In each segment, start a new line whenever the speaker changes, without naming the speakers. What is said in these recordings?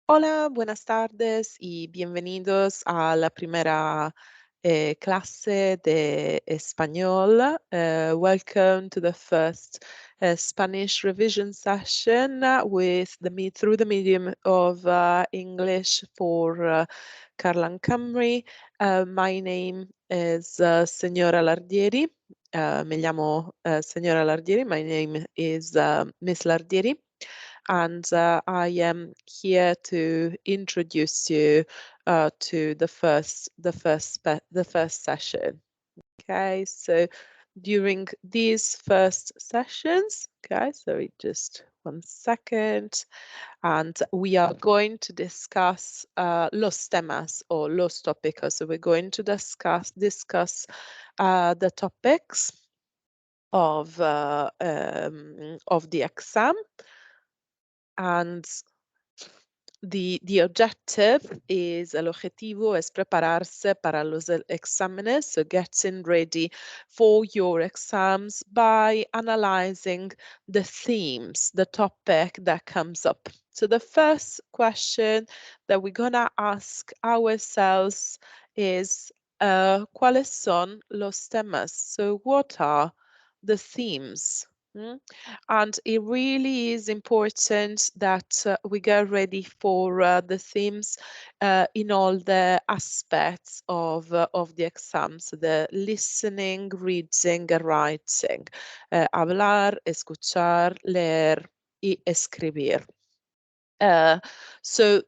Hola, buenas tardes y bienvenidos a la primera clase de español. Welcome to the first Spanish revision session through the medium of English for Carla and Camry. My name is Signora Lardieri. Mi chiamo Signora Lardieri. My name is Miss Lardieri. And I am here to introduce you to the first session. Okay, so during these first sessions, okay, so just 1 second, and we are going to discuss los temas or los tópicos. So we're going to discuss the topics of the exam. And the objective is, el objetivo es prepararse para los exámenes, so getting ready for your exams by analyzing the themes, the topic that comes up. So the first question that we're gonna ask ourselves is, ¿cuáles son los temas? So what are the themes? And it really is important that we get ready for the themes in all the aspects of the exam. So the listening, reading, and writing. Hablar, escuchar, leer y escribir. So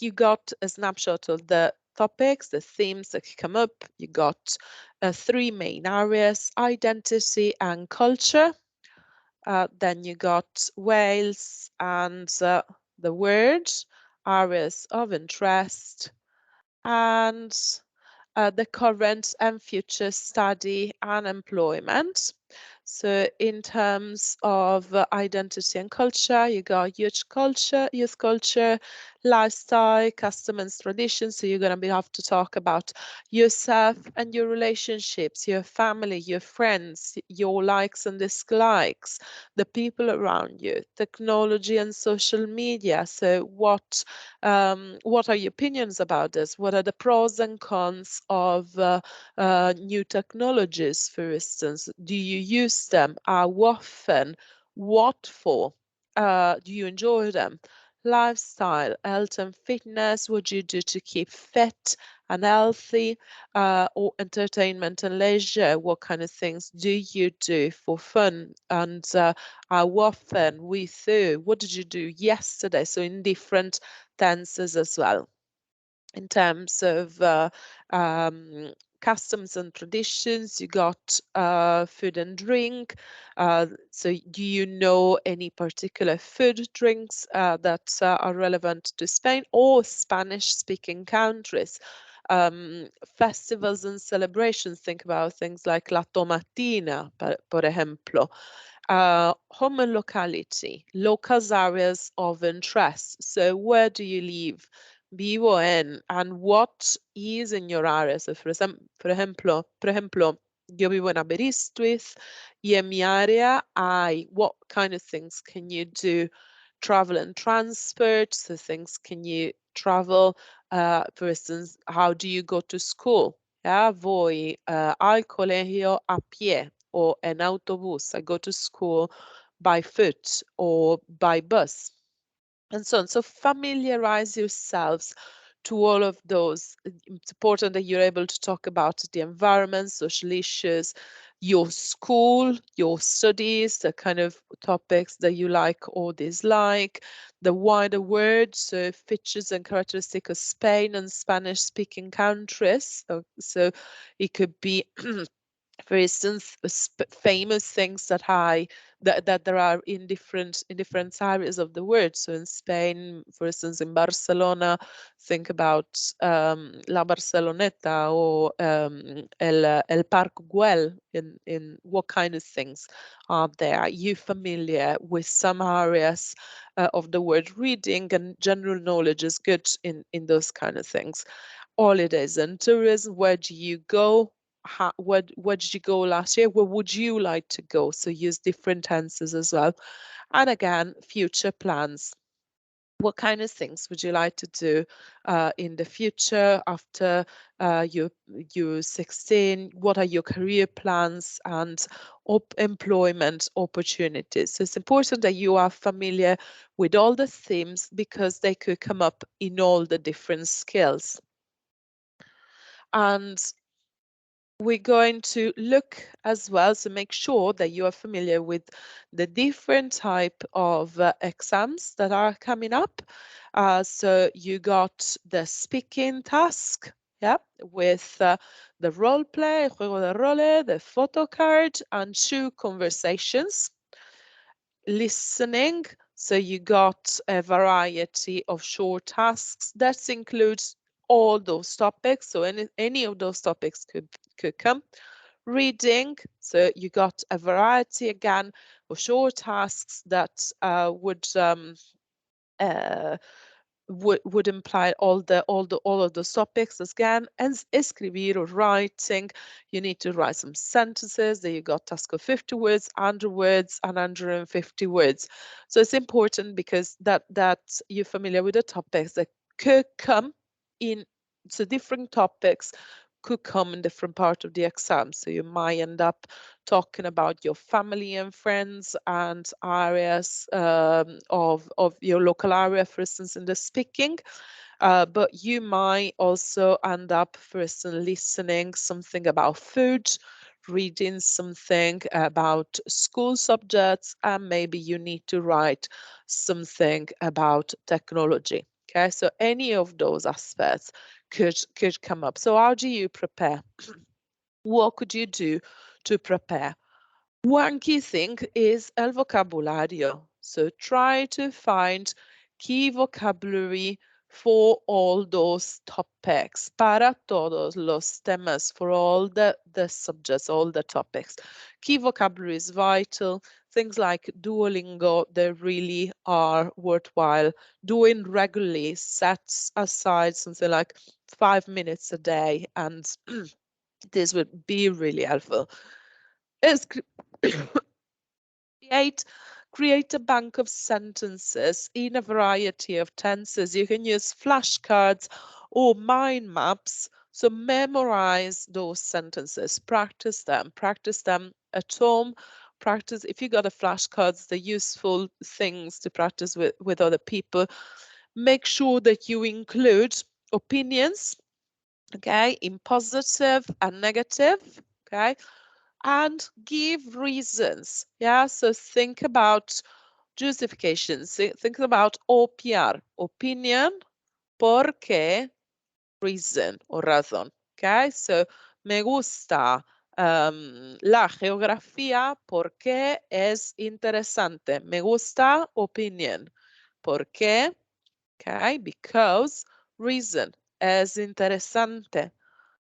you got a snapshot of the topics, the themes that come up. You got 3 main areas: identity and culture. Then you got Wales and the word, areas of interest, and the current and future study and employment. So in terms of identity and culture, you got youth culture, lifestyle, customs, traditions. So you're going to have to talk about yourself and your relationships, your family, your friends, your likes and dislikes, the people around you, technology and social media. So what are your opinions about this? What are the pros and cons of new technologies, for instance? Do you use them? How often? What for? Do you enjoy them? Lifestyle, health and fitness. What do you do to keep fit and healthy? Or entertainment and leisure. What kind of things do you do for fun? And how often? With who? What did you do yesterday? So in different tenses as well. In terms of customs and traditions, you got food and drink. So do you know any particular food drinks that are relevant to Spain or Spanish-speaking countries? Festivals and celebrations, think about things like La Tomatina, por ejemplo. Home and locality, local areas of interest. So where do you live? Vivo en, and what is in your area? So por ejemplo, yo vivo en Aberystwyth y en mi área hay, what kind of things can you do? Travel and transport, so things can you travel? For instance, how do you go to school? Yeah, voy al colegio a pie or en autobús. I go to school by foot or by bus, and so on. So familiarize yourselves to all of those. It's important that you're able to talk about the environment, social issues, your school, your studies, the kind of topics that you like or dislike, the wider world, so features and characteristics of Spain and Spanish-speaking countries. So it could be for instance, famous things that there are in different areas of the world. So in Spain, for instance, in Barcelona, think about La Barceloneta or el Parc Güell. In what kind of things are there? Are you familiar with some areas of the world? Reading and general knowledge is good in those kind of things. Holidays and tourism. Where do you go? Where did you go last year? Where would you like to go? So use different tenses as well. And again, future plans. What kind of things would you like to do in the future after you're 16? What are your career plans and employment opportunities? So it's important that you are familiar with all the themes because they could come up in all the different skills. And we're going to look as well, so make sure that you are familiar with the different type of exams that are coming up. So you got the speaking task, yeah, with the role play, juego de role, the photo card, and 2 conversations. Listening, so you got a variety of short tasks that includes all those topics, so any of those topics could come. Reading, so you got a variety again of short tasks that uh, would imply all of those topics again. And escribir or writing, you need to write some sentences. There you got task of 50 words, 100 words, and 150 words. So it's important because that you're familiar with the topics that could come in. So different topics could come in different part of the exam. So you might end up talking about your family and friends and areas of your local area, for instance, in the speaking. But you might also end up, for instance, listening something about food, reading something about school subjects, and maybe you need to write something about technology. Okay, so any of those aspects could come up. So how do you prepare? What could you do to prepare? One key thing is el vocabulario. So try to find key vocabulary for all those topics, para todos los temas, for all the subjects, all the topics. Key vocabulary is vital. Things like Duolingo, they really are worthwhile doing regularly. Set aside something like 5 minutes a day, and this would be really helpful. It's create create a bank of sentences in a variety of tenses. You can use flashcards or mind maps. So memorize those sentences, practice them at home. Practice if you got a flashcards, the useful things to practice with other people. Make sure that you include opinions, okay, in positive and negative, okay, and give reasons. Yeah, so think about justifications. Think about OPR, opinion, por qué, reason or razón. Okay, so me gusta la geografía porque es interesante. Me gusta opinion. ¿Por qué? Okay, because reason es interesante.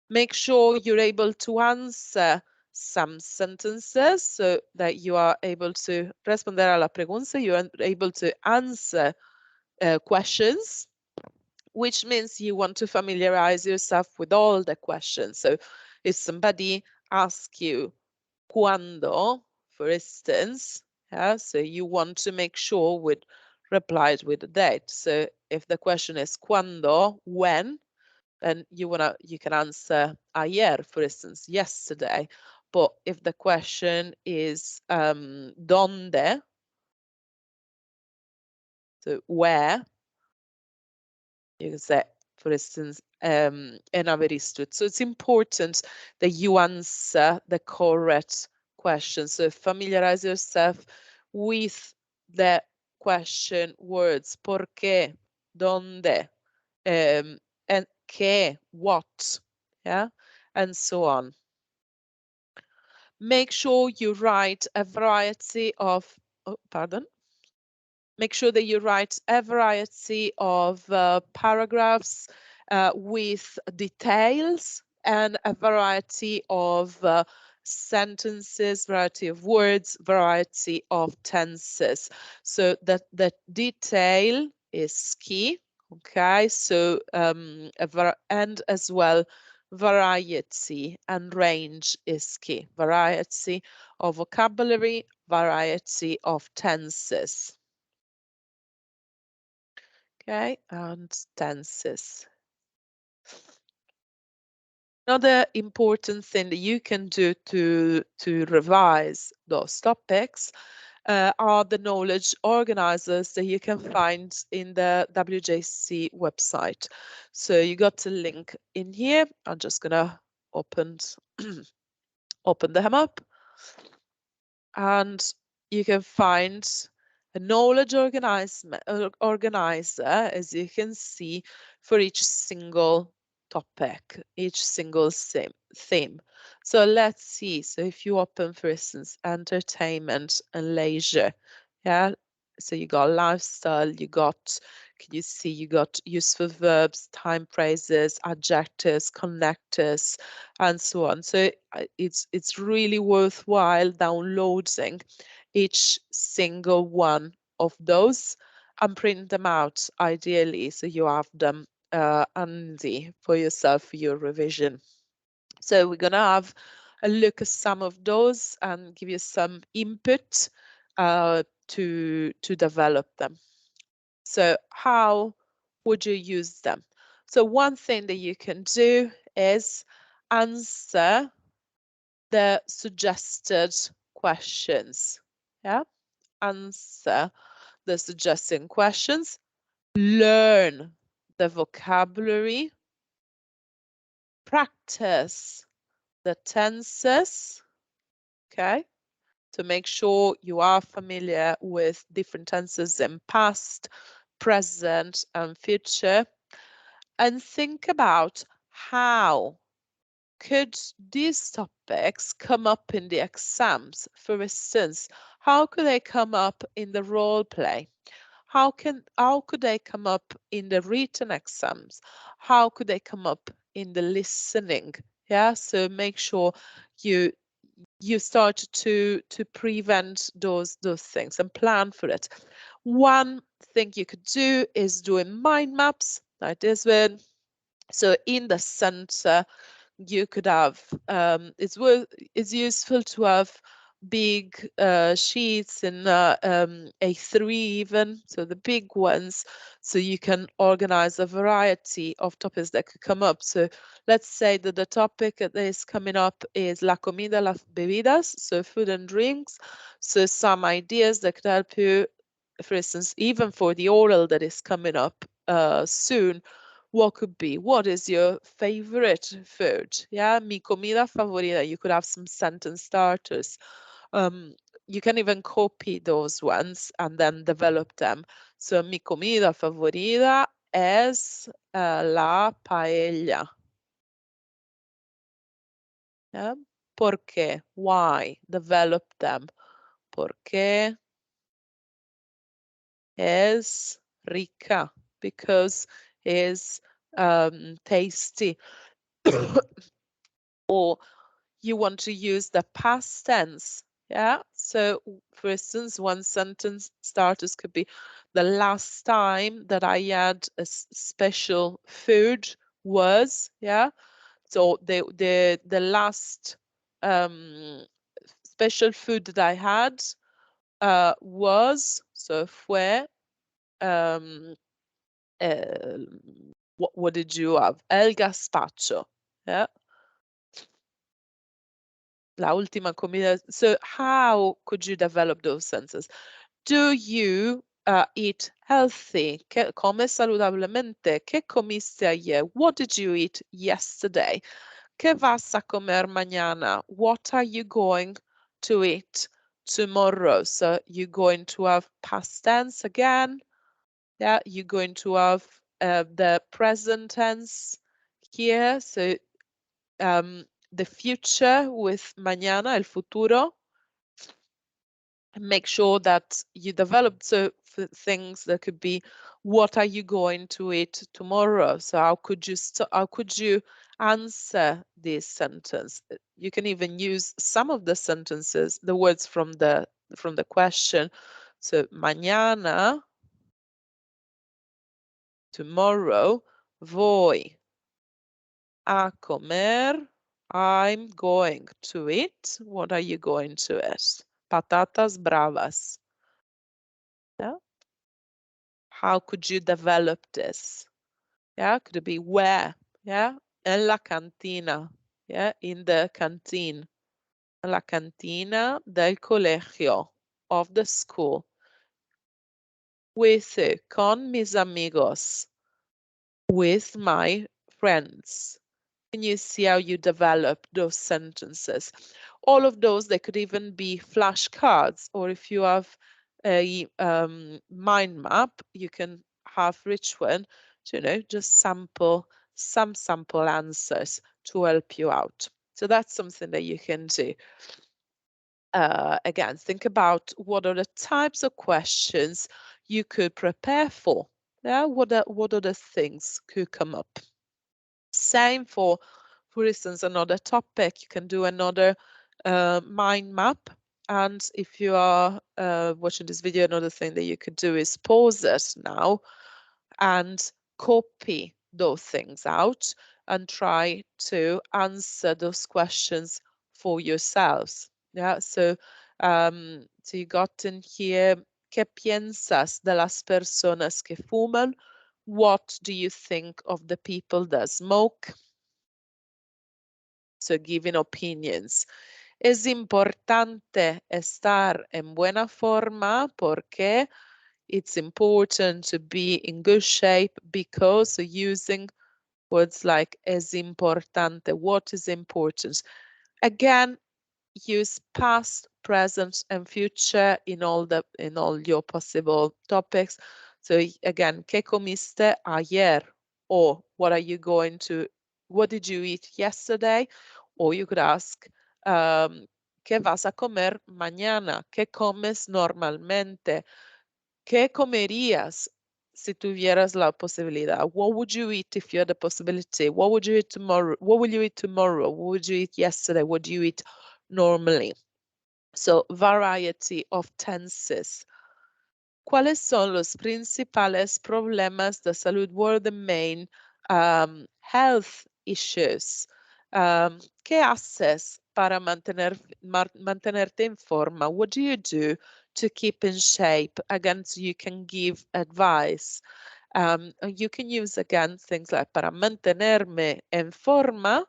Make sure you're able to answer some sentences so that you are able to responder a la pregunta, you are able to answer questions, which means you want to familiarize yourself with all the questions. So if somebody asks you cuando, for instance, yeah, so you want to make sure with replies with a date. So if the question is cuando, when, and you can answer ayer, for instance, yesterday. But if the question is donde, so where, you can say, for instance, en Aberystwyth. So it's important that you answer the correct question. So familiarize yourself with the question words. ¿Por qué? ¿Dónde? And qué, what, yeah, and so on. Make sure you write a variety of, oh, pardon. Make sure that you write a variety of paragraphs with details and a variety of sentences, variety of words, variety of tenses. So that the detail is key. Okay, so and as well, variety and range is key. Variety of vocabulary, variety of tenses. Okay, and tenses. Another important thing that you can do to revise those topics are the knowledge organizers that you can find in the WJC website. So you got a link in here. I'm just gonna open open them up, and you can find a knowledge organizer, as you can see, for each single topic, each single theme. So let's see. So if you open, for instance, entertainment and leisure, yeah. So you got lifestyle, you got, can you see, you got useful verbs, time phrases, adjectives, connectors, and so on. So it's really worthwhile downloading each single one of those and print them out ideally so you have them handy for yourself for your revision. So we're gonna have a look at some of those and give you some input to develop them. So how would you use them? So one thing that you can do is answer the suggested questions. Yeah, answer the suggested questions, learn the vocabulary, practice the tenses, okay, to make sure you are familiar with different tenses in past, present, and future, and think about how could these topics come up in the exams? For instance, how could they come up in the role play? How could they come up in the written exams? How could they come up in the listening? Yeah, so make sure you you start to prevent those things and plan for it. One thing you could do is doing mind maps like this one. So in the center you could have it's useful to have big sheets in A3 even, so the big ones, so you can organize a variety of topics that could come up. So let's say that the topic that is coming up is la comida, las bebidas, so food and drinks. So some ideas that could help you, for instance, even for the oral that is coming up soon, what could be? What is your favorite food? Yeah, mi comida favorita. You could have some sentence starters. Um, you can even copy those ones and then develop them. So mi comida favorita es la paella. Yeah? ¿Por qué? Why? Develop them. Porque es rica. Because is tasty. Or you want to use the past tense. Yeah. So, for instance, one sentence starters could be the last time that I had a special food was. Yeah. So the last special food that I had was, so fue um, uh, what did you have? El gazpacho. Yeah. La última comida. So how could you develop those senses? Do you eat healthy? ¿Comes saludablemente? ¿Qué comiste ayer? What did you eat yesterday? ¿Qué vas a comer mañana? What are you going to eat tomorrow? So you're going to have past tense again. Yeah, you're going to have the present tense here. So the future with mañana, el futuro. Make sure that you develop so things that could be, what are you going to eat tomorrow? So how could you answer this sentence? You can even use some of the sentences, the words from the question. So mañana, tomorrow, voy a comer. I'm going to eat. What are you going to eat? Patatas bravas. Yeah. How could you develop this? Yeah, could it be where? Yeah, en la cantina. Yeah, in the canteen. En la cantina del colegio, of the school. With, con mis amigos. With my friends. Can you see how you develop those sentences? All of those, they could even be flashcards, or if you have a mind map, you can have rich one to, just sample some sample answers to help you out. So that's something that you can do. Again, think about what are the types of questions you could prepare for. Yeah, what are the things could come up? Same for instance, another topic. You can do another mind map. And if you are watching this video, another thing that you could do is pause it now and copy those things out and try to answer those questions for yourselves. Yeah, so you got in here, ¿qué piensas de las personas que fuman? What do you think of the people that smoke? So giving opinions. Es importante estar en buena forma porque it's important to be in good shape because, so using words like es importante, what is important. Again, use past, present, and future in all your possible topics. So again, ¿qué comiste ayer? Or what did you eat yesterday? Or you could ask, ¿qué vas a comer mañana? ¿Qué comes normalmente? ¿Qué comerías si tuvieras la posibilidad? What would you eat if you had the possibility? What would you eat tomorrow? What will you eat tomorrow? What would you eat yesterday? What do you eat normally? So, variety of tenses. ¿Cuáles son los principales problemas de salud? What are the main health issues? ¿Qué haces para mantenerte en forma? What do you do to keep in shape? Again, so you can give advice. You can use, again, things like para mantenerme en forma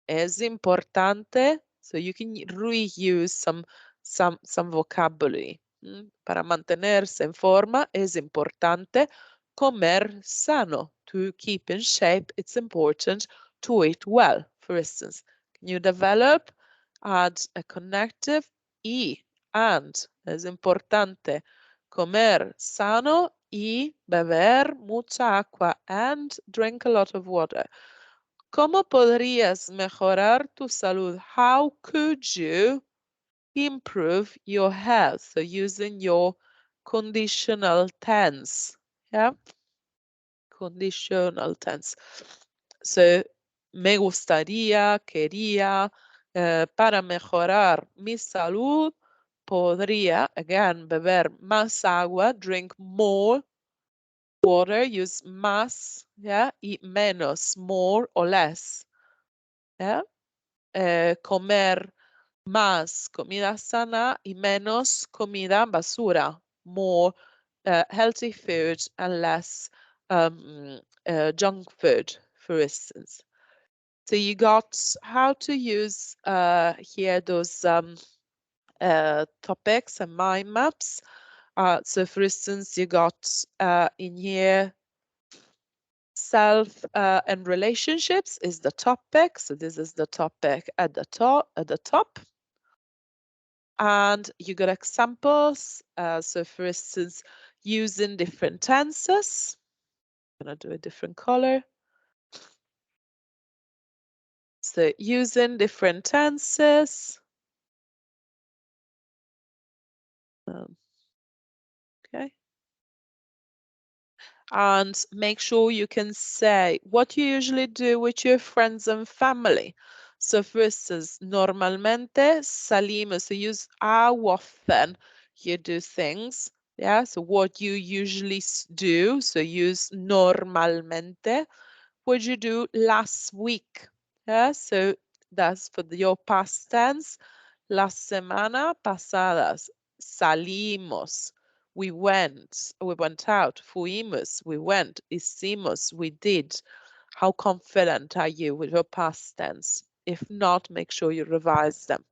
es importante. So you can reuse some vocabulary. Para mantenerse en forma es importante comer sano. To keep in shape, it's important to eat well. For instance, can you develop? Add a connective y and. Es importante comer sano y beber mucha agua and drink a lot of water. ¿Cómo podrías mejorar tu salud? How could you improve your health? So using your conditional tense. Yeah, conditional tense. So me gustaría, quería, para mejorar mi salud, podría, again, beber más agua, drink more water, use más, yeah, y menos, more or less. Yeah. Comer más comida sana y menos comida basura. More healthy food and less junk food, for instance. So you got how to use here those topics and mind maps. So for instance, you got in here self and relationships is the topic. So this is the topic at the top. And you got examples. So for instance, using different tenses. I'm gonna do a different color. So using different tenses. Okay. And make sure you can say what you usually do with your friends and family. So for instance, normalmente salimos. So use how often you do things. Yeah, so what you usually do. So use normalmente. What you do last week. Yeah, so that's for your past tense. La semana pasadas salimos. we went out, fuimos, we went, hicimos, we did. How confident are you with your past tense? If not, make sure you revise them.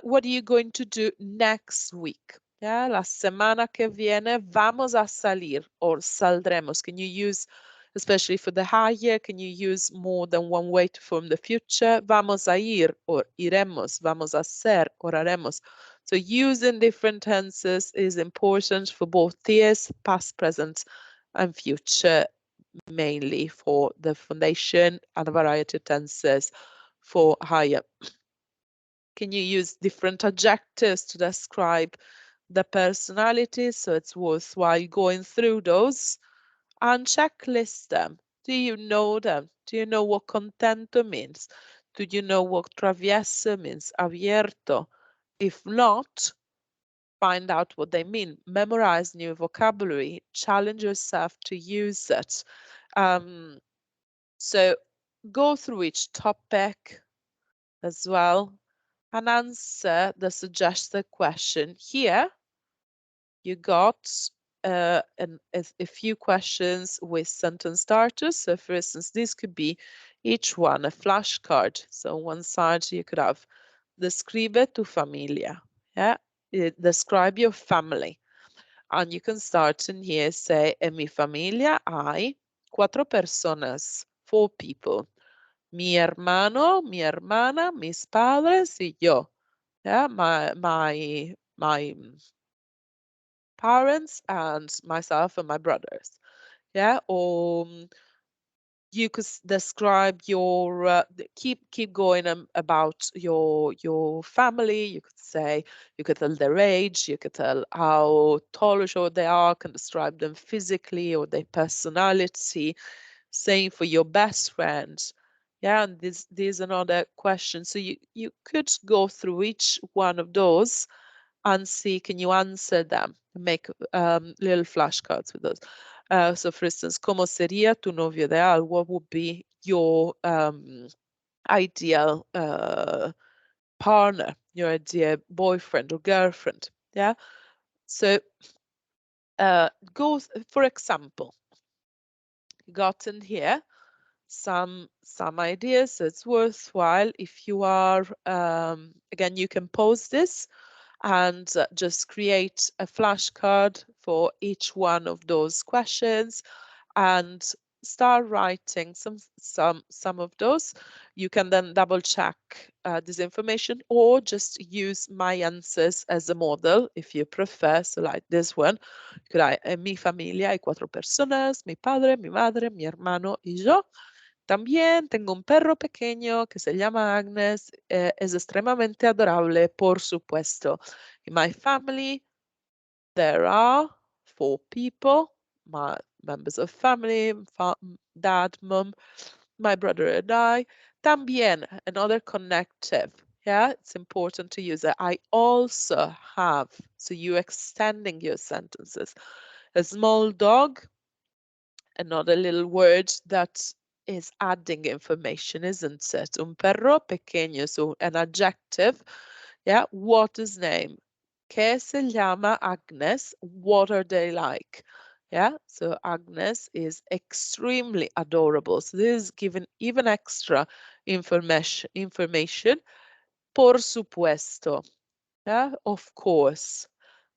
What are you going to do next week? Yeah, la semana que viene vamos a salir or saldremos. Can you use, especially for the higher, can you use more than one way to form the future? Vamos a ir or iremos, vamos a hacer or haremos. So using different tenses is important for both tense, past, present, and future, mainly for the foundation and a variety of tenses for higher. Can you use different adjectives to describe the personality? So it's worthwhile going through those and checklist them. Do you know them? Do you know what contento means? Do you know what travieso means? Abierto. If not, find out what they mean. Memorize new vocabulary. Challenge yourself to use it. So go through each topic as well and answer the suggested question. Here, you got a few questions with sentence starters. So for instance, this could be each one a flashcard. So on one side you could have describe tu familia. Yeah, describe your family. And you can start in here, say, en mi familia hay 4 personas, 4 people. Mi hermano, mi hermana, mis padres y yo. Yeah, my parents and myself and my brothers. Yeah, or you could describe your keep going about your family. You could say, you could tell their age, you could tell how tall or short they are, can describe them physically or their personality. Same for your best friend. Yeah, and these another questions. So you could go through each one of those and see, can you answer them? Make little flashcards with those. So for instance, ¿cómo sería tu novio ideal? What would be your ideal partner, your ideal boyfriend or girlfriend? Yeah. So for example, got in here some ideas. So it's worthwhile if you are again, you can pause this and just create a flashcard for each one of those questions and start writing some of those. You can then double check this information or just use my answers as a model if you prefer. So like this one, could I, en mi familia hay 4 personas, mi padre, mi madre, mi hermano y yo. También tengo un perro pequeño que se llama Agnes, es extremadamente adorable, por supuesto. In my family, there are 4 people, my members of family, dad, mom, my brother and I. También, another connective. Yeah, it's important to use it. I also have, so you extending your sentences. A small dog, another little word that is adding information, isn't it? Un perro pequeño, so an adjective. Yeah, what is name? ¿Qué se llama Agnes? What are they like? Yeah, so Agnes is extremely adorable. So this is given even extra information. Por supuesto. Yeah, of course.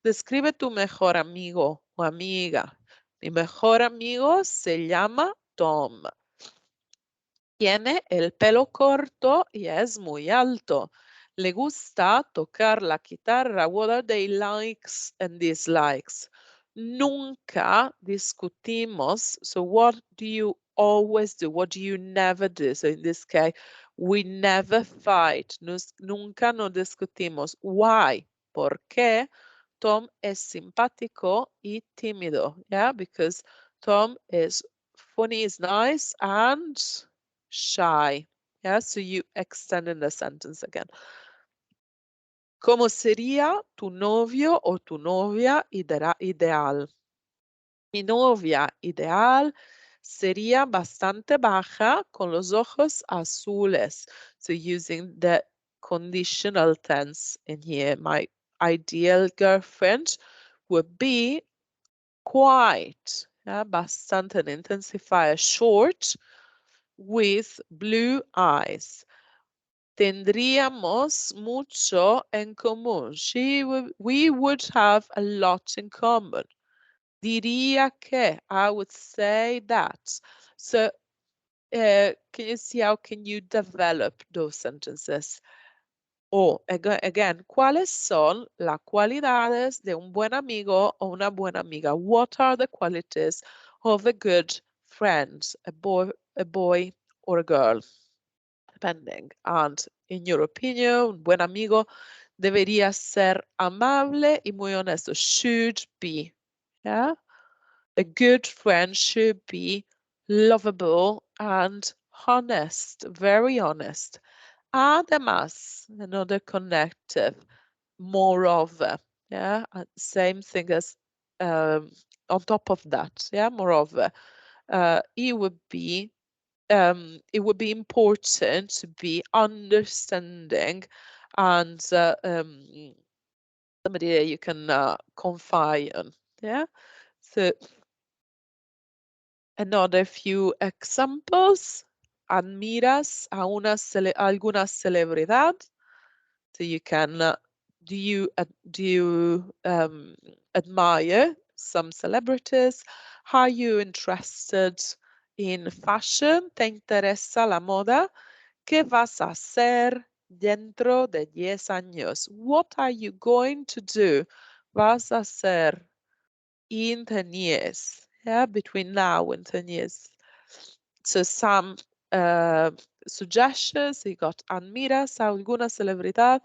Describe tu mejor amigo o amiga. Mi mejor amigo se llama Tom. Tiene el pelo corto y es muy alto. Le gusta tocar la guitarra. What are they likes and dislikes? Nunca discutimos. So what do you always do? What do you never do? So in this case, we never fight. Nunca no discutimos. Why? ¿Por qué? Tom es simpático y tímido. Yeah, because Tom is funny, is nice, and shy. Yeah, so you extend in the sentence again. ¿Cómo sería tu novio o tu novia ideal? Mi novia ideal sería bastante baja con los ojos azules. So using the conditional tense in here, my ideal girlfriend would be quite, bastante, an intensifier, short, with blue eyes. Tendríamos mucho en común. We would have a lot in common. Diría que, I would say that. So, can you see how can you develop those sentences? O, again, ¿cuáles son las cualidades de un buen amigo o una buena amiga? What are the qualities of a good friend, a boy or a girl? Depending. And in your opinion, un buen amigo debería ser amable y muy honesto. Should be. Yeah? A good friend should be lovable and honest, very honest. Además, another connective, moreover, yeah, same thing as on top of that, yeah, moreover, it would be important to be understanding and somebody that you can confide in, yeah. So another few examples. Admiras a alguna celebridad. So you can, do you admire some celebrities? Are you interested in fashion? ¿Te interesa la moda? ¿Qué vas a hacer dentro de 10 años? What are you going to do? Vas a hacer in 10 years, yeah, between now and 10 years. So some suggestions, you got admiras a alguna celebridad.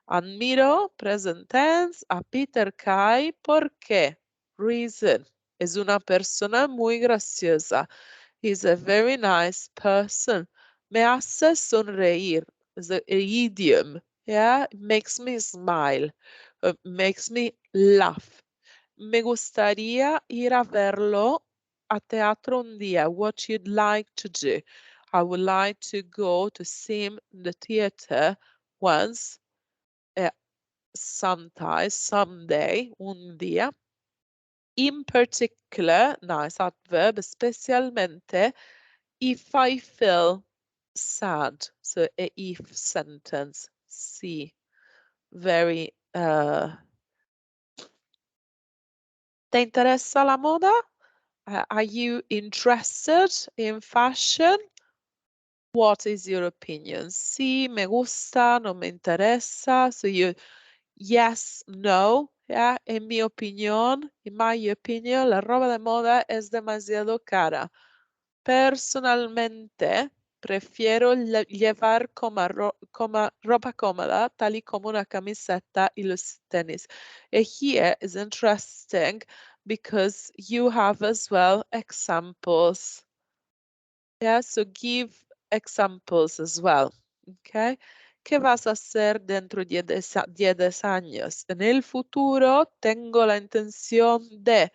Admiro, present tense, a Peter Kay. ¿Por qué? Reason. Es una persona muy graciosa. He's a very nice person. Me hace sonreír. Is an idiom. Yeah, it makes me smile. Makes me laugh. Me gustaría ir a verlo a teatro un día. What you'd like to do? I would like to go to see him in the theater once, sometime, someday, un día. In particular, nice adverb, especialmente if I feel sad. So a if sentence. See, very. ¿Te interesa la moda? Are you interested in fashion? What is your opinion? Sí, me gusta, no me interesa. So you, yes, no. Yeah, en mi opinión, in my opinion, la ropa de moda es demasiado cara. Personalmente, prefiero llevar ropa cómoda, tal y como una camiseta y los tenis. Here is interesting because you have as well examples. Yeah, so give examples as well. Okay. ¿Qué vas a hacer dentro de 10 años? En el futuro tengo la intención de.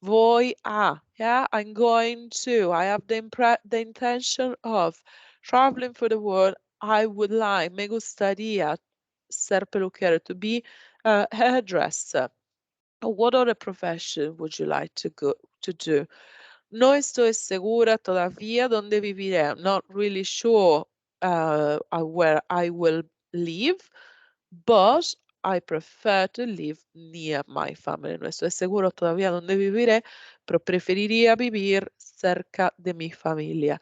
Voy a, yeah, I'm going to, I have the intention of traveling for the world. I would like, me gustaría ser peluquero, to be a hairdresser. What other profession would you like to do? No estoy segura todavía dónde viviré. I'm not really sure where I will live, but I prefer to live near my family. No estoy seguro todavía dónde viviré, pero preferiría vivir cerca de mi familia.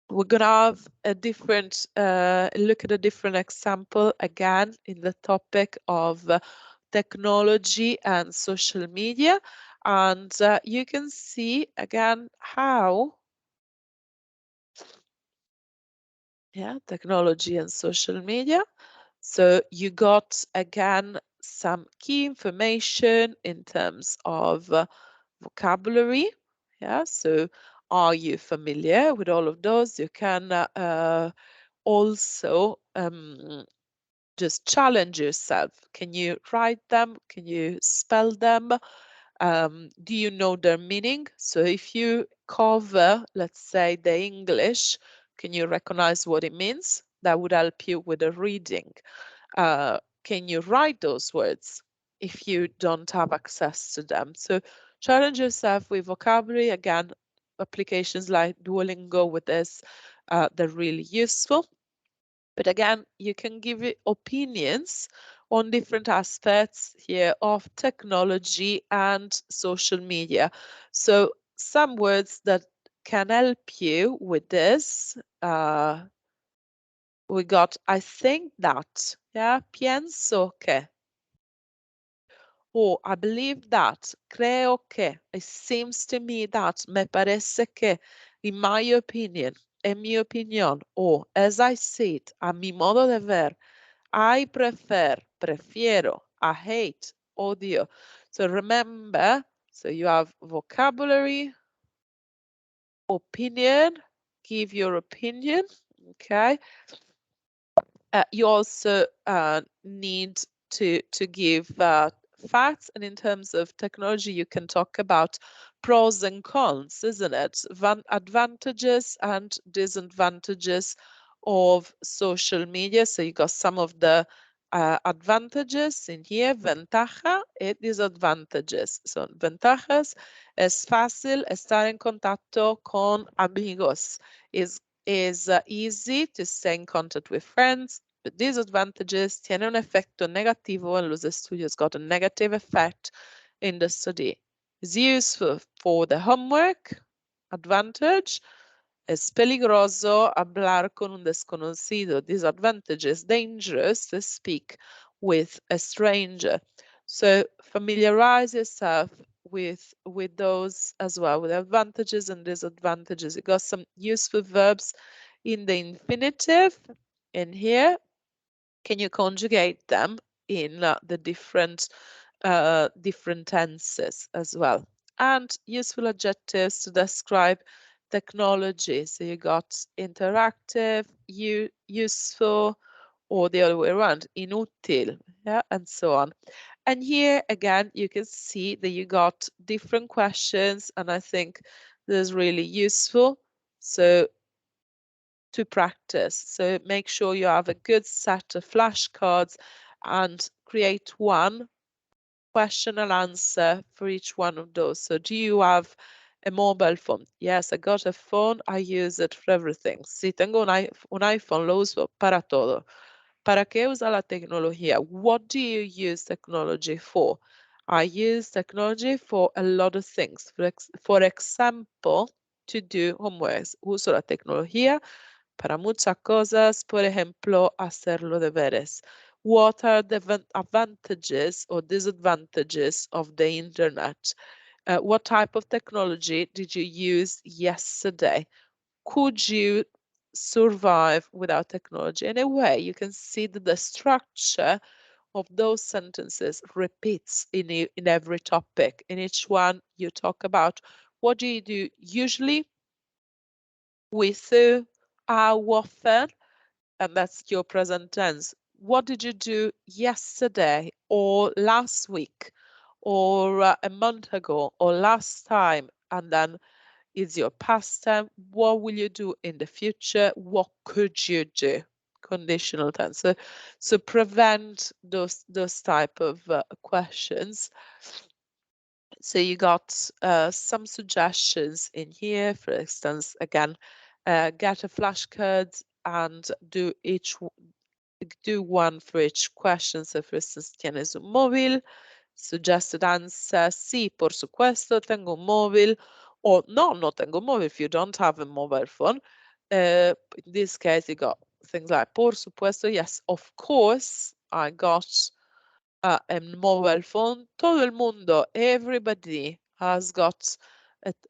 We're gonna have a different look at a different example again in the topic of technology and social media, and you can see again how, yeah, technology and social media. So you got again some key information in terms of vocabulary. Yeah, so are you familiar with all of those? You can also just challenge yourself. Can you write them? Can you spell them? Do you know their meaning? So if you cover, let's say, the English, can you recognize what it means? That would help you with the reading. Can you write those words? if you don't have access to them. So challenge yourself with vocabulary. Again, applications like Duolingo with this, they're really useful. But again, you can give it opinions on different aspects here of technology and social media. So some words that can help you with this, we got I think that, yeah, pienso que, or I believe that, creo que, it seems to me that, me parece que, in my opinion, en mi opinión, or as I see it, a mi modo de ver, I prefer, prefiero, I hate, odio. So remember, so you have vocabulary, opinion, give your opinion, okay? You also need to give facts, and in terms of technology, you can talk about pros and cons, isn't it? Advantages and disadvantages of social media. So you got some of the advantages in here, ventaja y disadvantages. So ventajas, es fácil estar en contacto con amigos. Is easy to stay in contact with friends, but disadvantages tiene un efecto negativo en los estudios, got a negative effect in the study. Is useful for the homework, advantage. Es peligroso hablar con un desconocido. Disadvantage is dangerous to speak with a stranger. So familiarize yourself with those as well, with advantages and disadvantages. You got some useful verbs in the infinitive in here. Can you conjugate them in the different tenses as well? And useful adjectives to describe technology. So you got interactive, useful, or the other way around, inútil, yeah, and so on. And here again, you can see that you got different questions, and I think this is really useful. So to practice. So make sure you have a good set of flashcards and create one question and answer for each one of those. So do you have a mobile phone? Yes, I got a phone. I use it for everything. Si tengo un iPhone, lo uso para todo. ¿Para qué usa la tecnología? What do you use technology for? I use technology for a lot of things. For example, to do homework. Uso la tecnología para muchas cosas, por ejemplo, hacer los deberes. What are the advantages or disadvantages of the internet? What type of technology did you use yesterday? Could you survive without technology? In a way, you can see that the structure of those sentences repeats in every topic. In each one, you talk about what do you do usually, with who, how often, and that's your present tense. What did you do yesterday or last week or a month ago or last time? And then is your past time. What will you do in the future? What could you do? Conditional tense. So prevent those type of questions. So you got some suggestions in here. For instance, again, get a flashcard and do one for each question. So for instance, tienes un móvil, suggested answer, sí, por supuesto, tengo un móvil, or no, no tengo un móvil if you don't have a mobile phone. In this case, you got things like, por supuesto, yes, of course, I got a mobile phone. Todo el mundo, everybody has got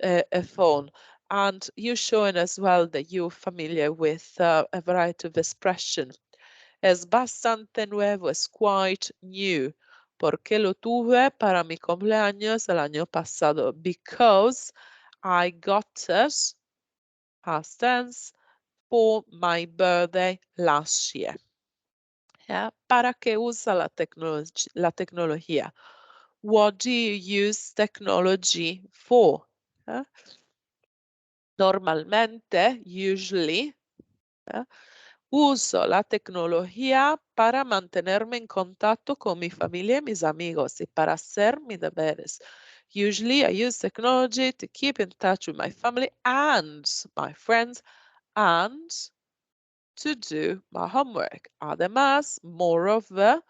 a phone. And you're showing as well that you're familiar with a variety of expression. Es bastante nuevo, es quite new. Porque lo tuve para mi cumpleaños el año pasado. Because I got it, past tense, for my birthday last year. Yeah. ¿Para qué usa la tecnología? What do you use technology for? Yeah. Normalmente, usually, yeah, uso la tecnología para mantenerme en contacto con mi familia y mis amigos y para hacer mis deberes. Usually, I use technology to keep in touch with my family and my friends and to do my homework. Además, moreover,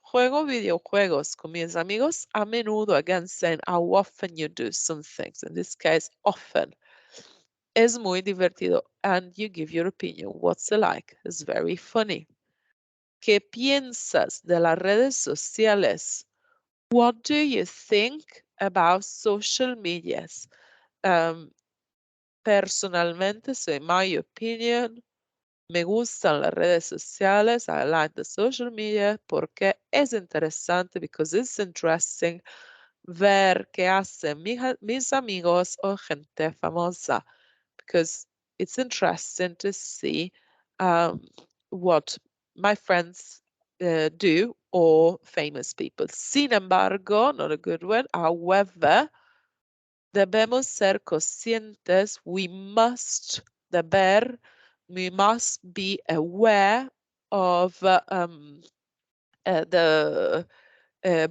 juego videojuegos con mis amigos a menudo. Again, saying how often you do some things. In this case, often. Es muy divertido. And you give your opinion. What's it like? It's very funny. ¿Qué piensas de las redes sociales? What do you think about social medias? Personalmente, so in my opinion, me gustan las redes sociales. I like the social media porque es interesante, because it's interesting ver qué hacen mis amigos o gente famosa, because it's interesting to see what my friends do, or famous people. Sin embargo, not a good one. However, debemos ser conscientes. We must be aware of the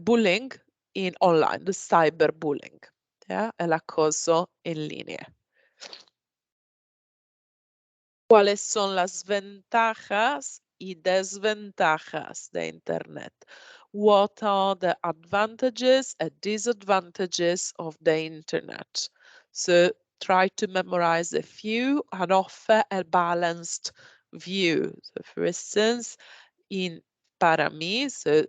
bullying in online, the cyberbullying, yeah, el acoso en línea. ¿Cuáles son las ventajas y desventajas de Internet? What are the advantages and disadvantages of the Internet? So try to memorize a few and offer a balanced view. So for instance, para mí, so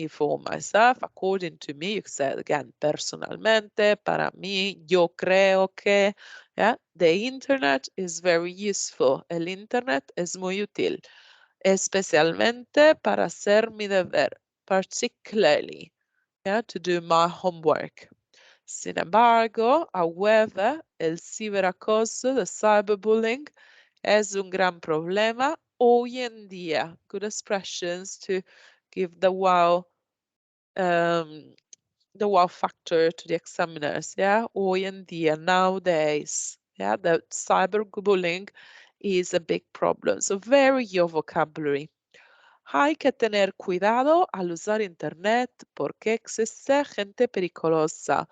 for myself, according to me, you could say it again, personalmente, para mí, yo creo que, yeah, the internet is very useful. El internet es muy útil, especialmente para hacer mi deber, particularly, yeah, to do my homework. Sin embargo, however, el ciberacoso, the cyberbullying, es un gran problema hoy en día. Good expressions to give the wow factor to the examiners. Yeah, hoy en día, nowadays. Yeah, the cyberbullying is a big problem. So vary your vocabulary. Hay que tener cuidado al usar internet porque existe gente periculosa.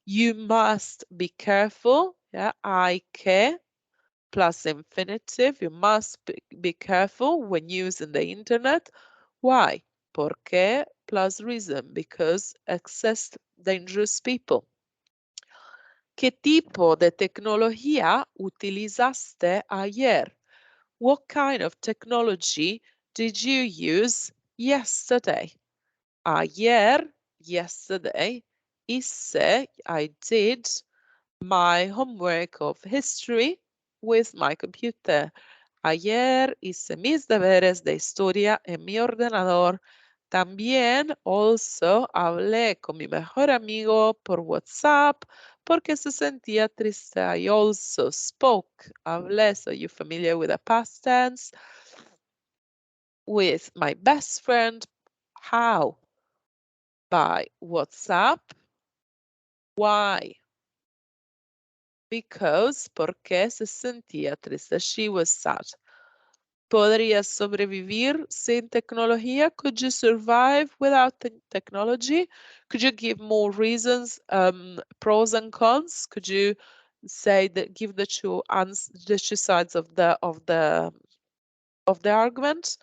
You must be careful. Yeah, hay que plus infinitive. You must be careful when using the internet. Why? Porque plus reason, because exist dangerous people. ¿Qué tipo de tecnología utilizaste ayer? What kind of technology did you use yesterday? Ayer, yesterday, I did my homework of history with my computer. Ayer hice mis deberes de historia en mi ordenador. También also hablé con mi mejor amigo por WhatsApp porque se sentía triste. I also spoke. Hablé, so you're familiar with the past tense. With my best friend. How? By WhatsApp. Why? Because, porque se sentía triste. She was sad. ¿Podrías sobrevivir sin tecnología? Could you survive without technology? Could you give more reasons, pros and cons? Could you say that, give the two sides of the argument?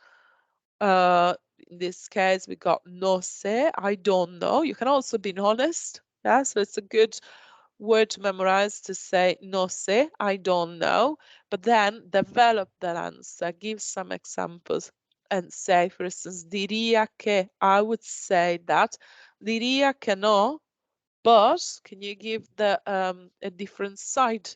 In this case, we got no sé, I don't know. You can also be honest. Yeah, so it's a good word to memorize, to say no sé, I don't know, but then develop that answer, give some examples and say, for instance, diría que, I would say that, diría que no, but can you give a different side?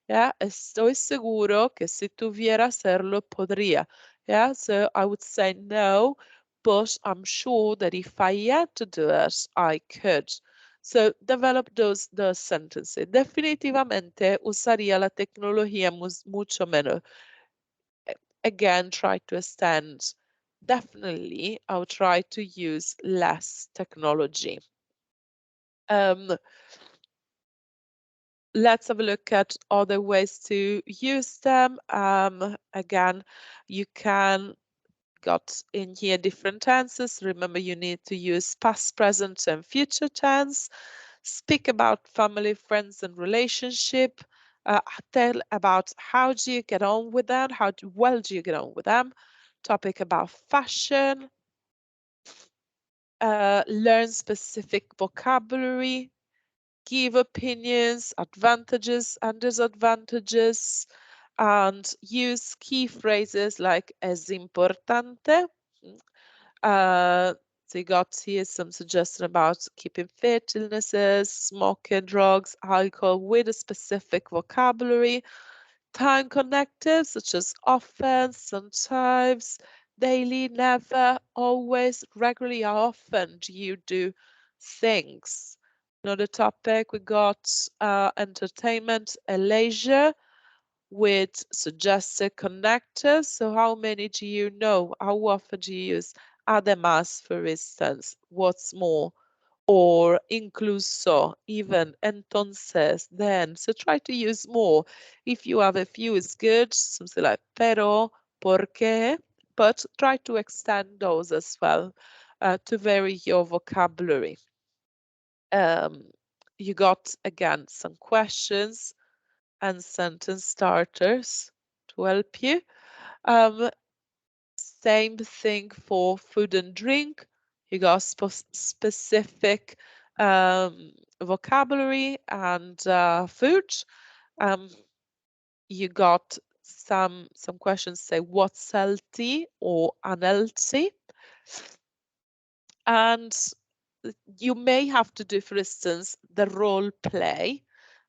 Yeah, estoy seguro que si tuviera hacerlo podría. Yeah, so I would say no, but I'm sure that if I had to do it, I could. So develop those sentences. Definitivamente usaría la tecnología mucho menos. Again, try to extend. Definitely, I'll try to use less technology. Let's have a look at other ways to use them. Again, you can got in here different tenses. Remember, you need to use past, present, and future tense. Speak about family, friends, and relationship. Tell about how do you get on with them, well do you get on with them. Topic about fashion. Learn specific vocabulary. Give opinions, advantages and disadvantages, and use key phrases like es importante. So you got here some suggestion about keeping fit, illnesses, smoking, drugs, alcohol with a specific vocabulary. Time connectives such as often, sometimes, daily, never, always, regularly. How often do you do things? Another topic we got entertainment and leisure with suggested connectors. So how many do you know? How often do you use además, for instance? What's more? Or incluso, even, entonces, then. So try to use more. If you have a few, it's good. Something like pero, porque, but try to extend those as well to vary your vocabulary. You got, again, some questions and sentence starters to help you. Same thing for food and drink. You got specific vocabulary and food. You got some questions say what's healthy or unhealthy. And you may have to do, for instance, the role play.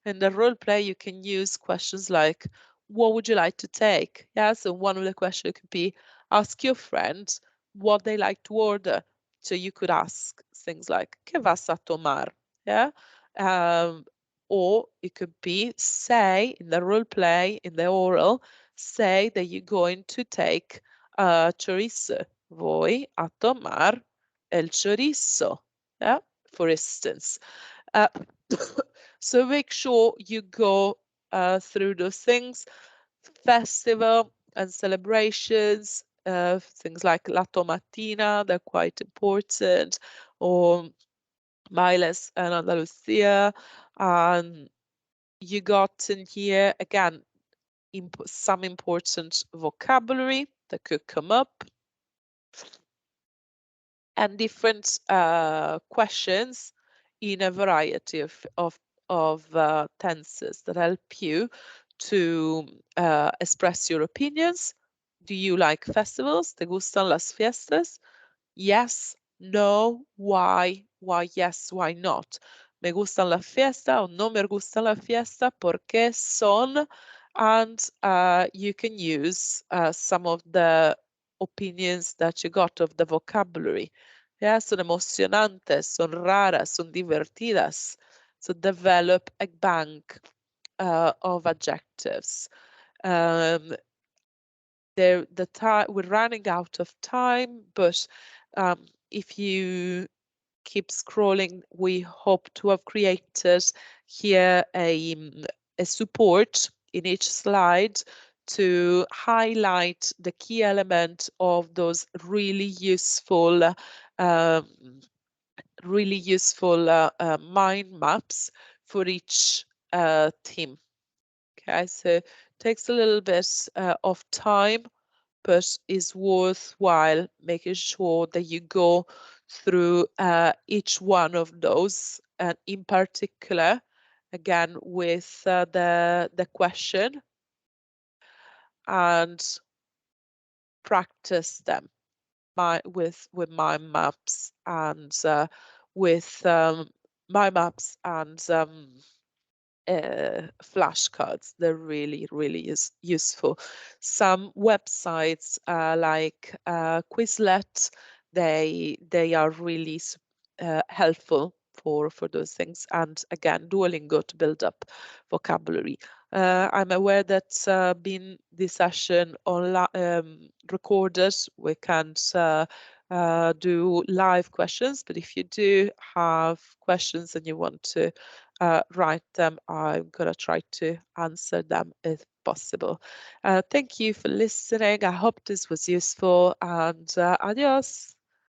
In the role play, you can use questions like, what would you like to take? Yeah, so one of the questions could be, ask your friends what they like to order. So you could ask things like, ¿Qué vas a tomar? Yeah. Or it could be, say, in the role play, in the oral, say that you're going to take chorizo. Voy a tomar el chorizo, yeah, for instance. Uh, so make sure you go through those things. Festival and celebrations, things like La Tomatina, they're quite important, or Miles and Andalusia. And you got in here, again, some important vocabulary that could come up, and different questions in a variety of tenses that help you to express your opinions. Do you like festivals? ¿Te gustan las fiestas? Yes, no, why yes, why not? Me gustan la fiesta o no me gusta la fiesta, ¿por qué son? And you can use some of the opinions that you got of the vocabulary. Yeah, son emocionantes, son raras, son divertidas. So develop a bank of adjectives. The time, we're running out of time, but if you keep scrolling, we hope to have created here a support in each slide to highlight the key element of those really useful mind maps for each team. Okay, so it takes a little bit of time, but is worthwhile making sure that you go through each one of those, and in particular, again, with the question, and practice them with mind maps and with mind maps and flashcards. They're really, really useful. Some websites like Quizlet, they are really helpful for those things. And again, Duolingo to build up vocabulary. I'm aware that being this session recorded, we can't do live questions, but if you do have questions and you want to write them, I'm gonna try to answer them possible. Thank you for listening. I hope this was useful, and adios.